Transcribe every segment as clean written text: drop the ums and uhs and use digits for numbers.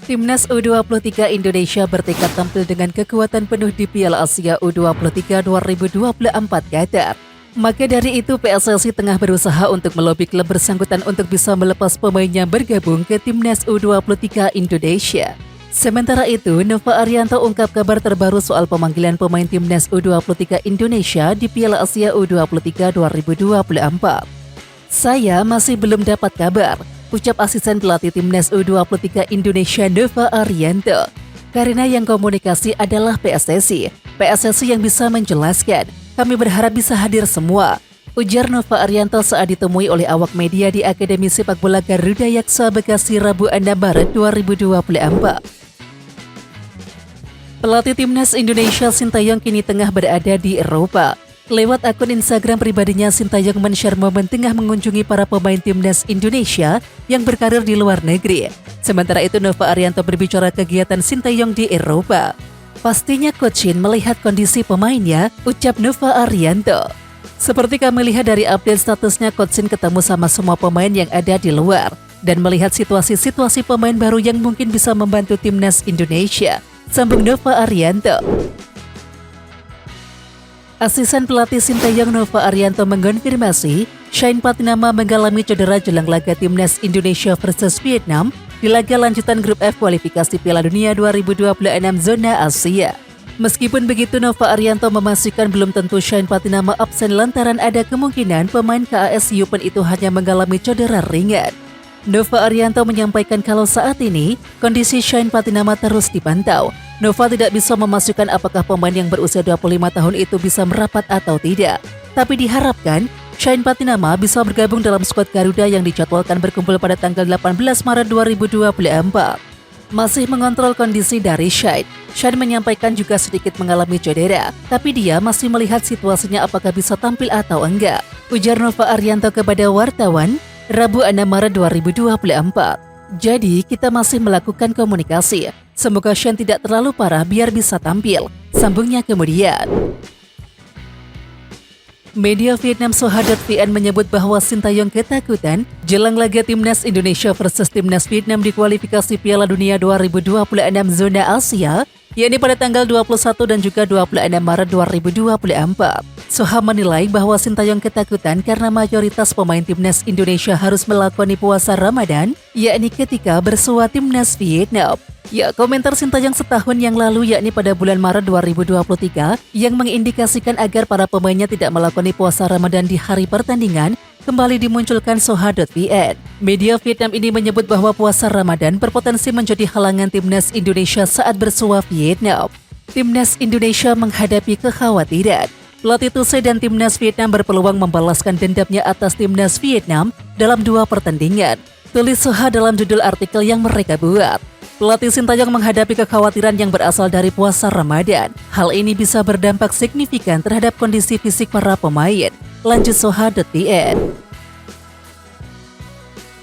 Timnas U23 Indonesia bertekad tampil dengan kekuatan penuh di Piala Asia U23 2024 Qatar. Maka dari itu PSSI tengah berusaha untuk melobi klub bersangkutan untuk bisa melepas pemainnya bergabung ke Timnas U23 Indonesia. Sementara itu, Nova Arianto ungkap kabar terbaru soal pemanggilan pemain Timnas U23 Indonesia di Piala Asia U23 2024. Saya masih belum dapat kabar, ucap asisten pelatih Timnas U23 Indonesia Nova Arianto. Karena yang komunikasi adalah PSSI. PSSI yang bisa menjelaskan. Kami berharap bisa hadir semua, ujar Nova Arianto saat ditemui oleh awak media di Akademi Sepak Bola Garuda Yaksa Bekasi Rabu 6 Maret 2024. Pelatih Timnas Indonesia Sintayong kini tengah berada di Eropa. Lewat akun Instagram pribadinya, Sintayong men-share momen tengah mengunjungi para pemain Timnas Indonesia yang berkarir di luar negeri. Sementara itu, Nova Arianto berbicara kegiatan Sintayong di Eropa. Pastinya Coach Shin melihat kondisi pemainnya, ucap Nova Arianto. Seperti kami lihat dari update statusnya, Coach Shin ketemu sama semua pemain yang ada di luar dan melihat situasi-situasi pemain baru yang mungkin bisa membantu Timnas Indonesia, sambung Nova Arianto. Asisten pelatih Sintayong Nova Arianto mengonfirmasi Shane Patinama mengalami cedera jelang laga Timnas Indonesia versus Vietnam di laga lanjutan grup F kualifikasi Piala Dunia 2026 zona Asia. Meskipun begitu, Nova Arianto memastikan belum tentu Shane Patinama absen lantaran ada kemungkinan pemain KAS Yupen itu hanya mengalami cedera ringan. Nova Arianto menyampaikan kalau saat ini kondisi Shane Patinama terus dipantau. Nova tidak bisa memastikan apakah pemain yang berusia 25 tahun itu bisa merapat atau tidak. Tapi diharapkan Shane Patinama bisa bergabung dalam skuad Garuda yang dijadwalkan berkumpul pada tanggal 18 Maret 2024. Masih mengontrol kondisi dari Shane menyampaikan juga sedikit mengalami cedera, tapi dia masih melihat situasinya apakah bisa tampil atau enggak, ujar Nova Arianto kepada wartawan Rabu 6 Maret 2024. Jadi kita masih melakukan komunikasi. Semoga Shane tidak terlalu parah biar bisa tampil, sambungnya kemudian. Media Vietnam Soha.vn menyebut bahwa Sintayong ketakutan jelang laga Timnas Indonesia versus Timnas Vietnam di kualifikasi Piala Dunia 2026 zona Asia, yakni pada tanggal 21 dan juga 26 Maret 2024. Soha menilai bahwa Sintayong ketakutan karena mayoritas pemain Timnas Indonesia harus melakoni puasa Ramadan, yakni ketika bersua Timnas Vietnam. Ya, komentar Sintayong setahun yang lalu yakni pada bulan Maret 2023 yang mengindikasikan agar para pemainnya tidak melakoni puasa Ramadan di hari pertandingan kembali dimunculkan Soha.vn. Media Vietnam ini menyebut bahwa puasa Ramadan berpotensi menjadi halangan Timnas Indonesia saat bersua Vietnam. Timnas Indonesia menghadapi kekhawatiran pelatih Tuse dan Timnas Vietnam berpeluang membalaskan dendamnya atas Timnas Vietnam dalam 2 pertandingan, tulis Soha dalam judul artikel yang mereka buat. Pelatih Sintayong menghadapi kekhawatiran yang berasal dari puasa Ramadan. Hal ini bisa berdampak signifikan terhadap kondisi fisik para pemain, lanjut Soha.vn.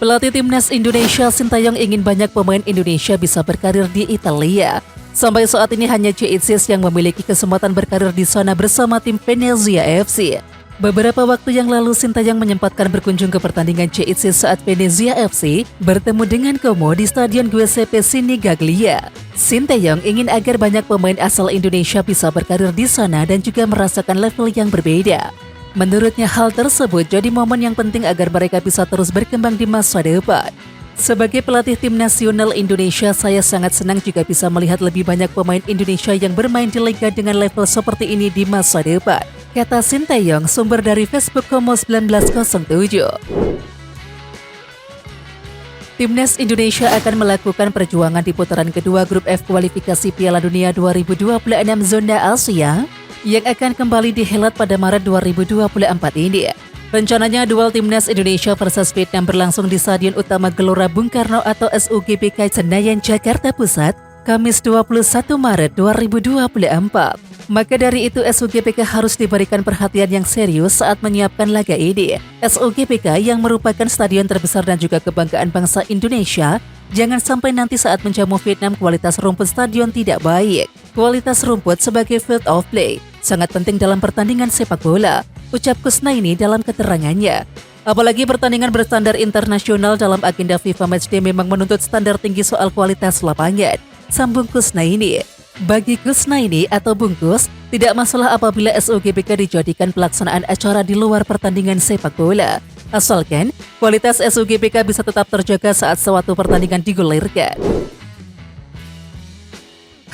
Pelatih Timnas Indonesia Sintayong ingin banyak pemain Indonesia bisa berkarir di Italia. Sampai saat ini hanya Ceicis yang memiliki kesempatan berkarir di sana bersama tim Venezia FC. Beberapa waktu yang lalu Sintayong menyempatkan berkunjung ke pertandingan Ceicis saat Venezia FC bertemu dengan Como di Stadion Giuseppe Sinigaglia. Sintayong ingin agar banyak pemain asal Indonesia bisa berkarir di sana dan juga merasakan level yang berbeda. Menurutnya hal tersebut jadi momen yang penting agar mereka bisa terus berkembang di masa depan. Sebagai pelatih tim nasional Indonesia, saya sangat senang juga bisa melihat lebih banyak pemain Indonesia yang bermain di liga dengan level seperti ini di masa depan, kata Sintayong, sumber dari Facebook Como 1907. Timnas Indonesia akan melakukan perjuangan di putaran kedua grup F kualifikasi Piala Dunia 2026 zona Asia yang akan kembali dihelat pada Maret 2024 ini. Rencananya duel Timnas Indonesia versus Vietnam berlangsung di Stadion Utama Gelora Bung Karno atau SUGBK Senayan, Jakarta Pusat, Kamis 21 Maret 2024. Maka dari itu SUGBK harus diberikan perhatian yang serius saat menyiapkan laga ini. SUGBK yang merupakan stadion terbesar dan juga kebanggaan bangsa Indonesia, jangan sampai nanti saat menjamu Vietnam kualitas rumput stadion tidak baik. Kualitas rumput sebagai field of play sangat penting dalam pertandingan sepak bola, ucap Kusnaini dalam keterangannya. Apalagi pertandingan berstandar internasional dalam agenda FIFA Matchday memang menuntut standar tinggi soal kualitas lapangan. Sambung Kusnaini. Bagi Kusnaini atau Bungkus, tidak masalah apabila SUGBK dijadikan pelaksanaan acara di luar pertandingan sepak bola. Asalkan kualitas SUGBK bisa tetap terjaga saat suatu pertandingan digulirkan.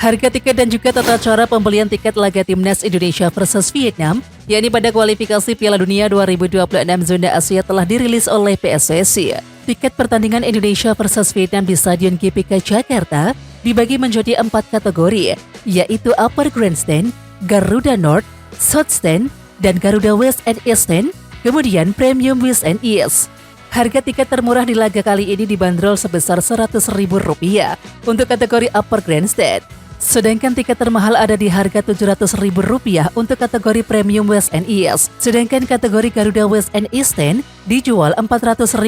Harga tiket dan juga tata cara pembelian tiket laga Timnas Indonesia versus Vietnam, yakni pada kualifikasi Piala Dunia 2026 zona Asia telah dirilis oleh PSSI. Tiket pertandingan Indonesia versus Vietnam di Stadion GBK Jakarta dibagi menjadi 4 kategori, yaitu Upper Grandstand, Garuda North, South Stand, dan Garuda West and East Stand, kemudian Premium West and East. Harga tiket termurah di laga kali ini dibanderol sebesar Rp100.000 untuk kategori Upper Grandstand. Sedangkan tiket termahal ada di harga Rp700.000 untuk kategori Premium West and East. Sedangkan kategori Garuda West and East Stand dijual Rp400.000.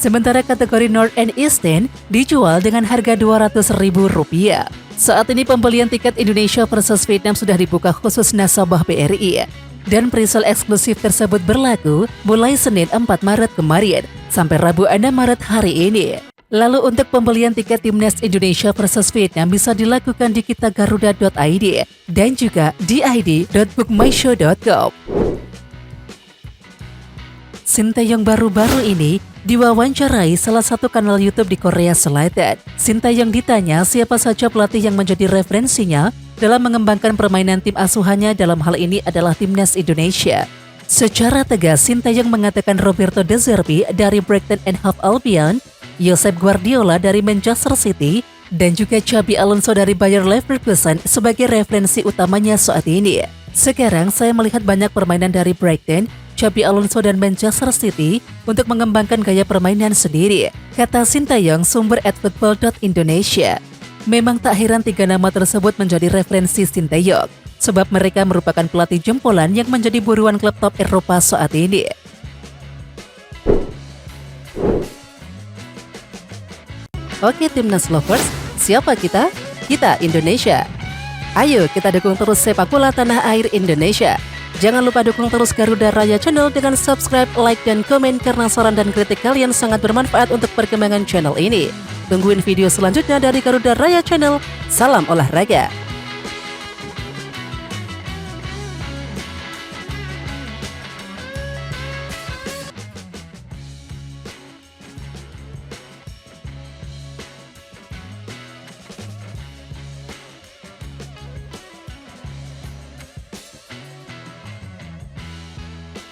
Sementara kategori North and East Stand dijual dengan harga Rp200.000. Saat ini pembelian tiket Indonesia versus Vietnam sudah dibuka khusus nasabah BRI. Dan presale eksklusif tersebut berlaku mulai Senin 4 Maret kemarin sampai Rabu 6 Maret hari ini. Lalu untuk pembelian tiket Timnas Indonesia versus Vietnam bisa dilakukan di kitagaruda.id dan juga di id.bookmyshow.com. Sintayong baru-baru ini diwawancarai salah satu kanal YouTube di Korea Selatan. Sintayong ditanya siapa saja pelatih yang menjadi referensinya dalam mengembangkan permainan tim asuhannya, dalam hal ini adalah Timnas Indonesia. Secara tegas, Sintayong mengatakan Roberto De Zerbi dari Brighton and Hove Albion, Josep Guardiola dari Manchester City, dan juga Xabi Alonso dari Bayer Leverkusen sebagai referensi utamanya saat ini. Sekarang saya melihat banyak permainan dari Brighton, Xabi Alonso dan Manchester City untuk mengembangkan gaya permainan sendiri, kata Sintayong, sumber @football.indonesia. Memang tak heran 3 nama tersebut menjadi referensi Sintayong, sebab mereka merupakan pelatih jempolan yang menjadi buruan klub top Eropa saat ini. Oke Timnas Lovers, siapa kita? Kita Indonesia. Ayo kita dukung terus sepak bola tanah air Indonesia. Jangan lupa dukung terus Garuda Raya Channel dengan subscribe, like, dan komen karena saran dan kritik kalian sangat bermanfaat untuk perkembangan channel ini. Tungguin video selanjutnya dari Garuda Raya Channel. Salam olahraga.